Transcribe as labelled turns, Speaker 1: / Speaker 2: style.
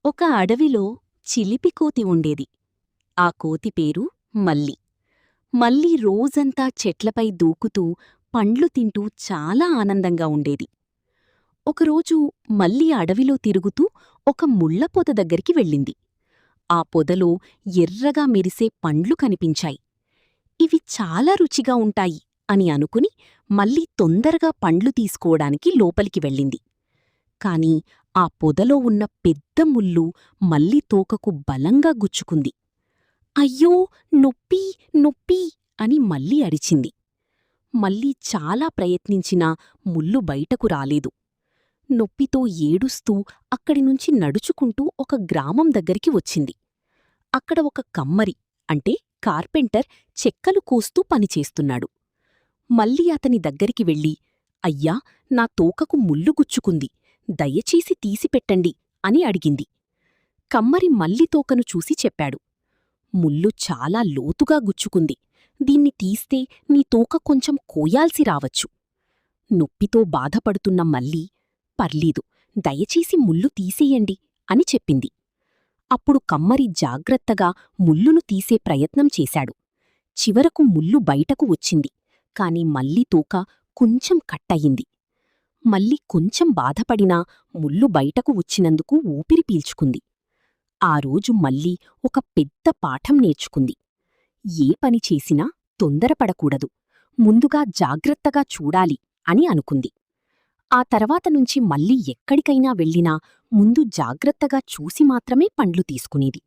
Speaker 1: ఒక అడవిలో చిలిపి కోతి ఉండేది. ఆ కోతి పేరు మల్లి. మల్లి రోజంతా చెట్లపై దూకుతూ పండ్లు తింటూ చాలా ఆనందంగా ఉండేది. ఒకరోజు మల్లి అడవిలో తిరుగుతూ ఒక ముళ్ళ పొద దగ్గరికి వెళ్ళింది. ఆ పొదలో ఎర్రగా మెరిసే పండ్లు కనిపించాయి. ఇవి చాలా రుచిగా ఉంటాయి అని అనుకుని మల్లి తొందరగా పండ్లు తీసుకోవడానికి లోపలికి వెళ్ళింది. కాని ఆ పొదలో ఉన్న పెద్ద ముల్లు మల్లి తోకకు బలంగా గుచ్చుకుంది. అయ్యో, నొప్పి నొప్పి అని మల్లి అరిచింది. మల్లి చాలా ప్రయత్నించినా ముల్లు బయటకు రాలేదు. నొప్పితో ఏడుస్తూ అక్కడినుంచి నడుచుకుంటూ ఒక గ్రామం దగ్గరికి వచ్చింది. అక్కడ ఒక కమ్మరి అంటే కార్పెంటర్ చెక్కలు కోస్తూ పనిచేస్తున్నాడు. మల్లి అతని దగ్గరికి వెళ్ళి, అయ్యా, నా తోకకు ముల్లు గుచ్చుకుంది, దయచేసి తీసిపెట్టండి అని అడిగింది. కమ్మరి మల్లి తోకను చూసి చెప్పాడు, ముల్లు చాలా లోతుగా గుచ్చుకుంది, దీన్ని తీస్తే నీ తోక కొంచెం కోయాల్సి రావచ్చు. నొప్పితో బాధపడుతున్న మల్లి, పర్లేదు, దయచేసి ముల్లు తీసేయండి అని చెప్పింది. అప్పుడు కమ్మరి జాగ్రత్తగా ముల్లును తీసే ప్రయత్నం చేశాడు. చివరకు ముల్లు బయటకు వచ్చింది, కాని మల్లి తోక కొంచెం కట్టయింది. మల్లి కొంచెం బాధపడినా ముల్లు బయటకు వచ్చినందుకు ఊపిరి పీల్చుకుంది. ఆ రోజు మల్లి ఒక పెద్ద పాఠం నేర్చుకుంది. ఏ పని చేసినా తొందరపడకూడదు, ముందుగా జాగ్రత్తగా చూడాలి అని అనుకుంది. ఆ తర్వాత నుంచి మల్లి ఎక్కడికైనా వెళ్ళినా ముందు జాగ్రత్తగా చూసి మాత్రమే పండ్లు తీసుకునేది.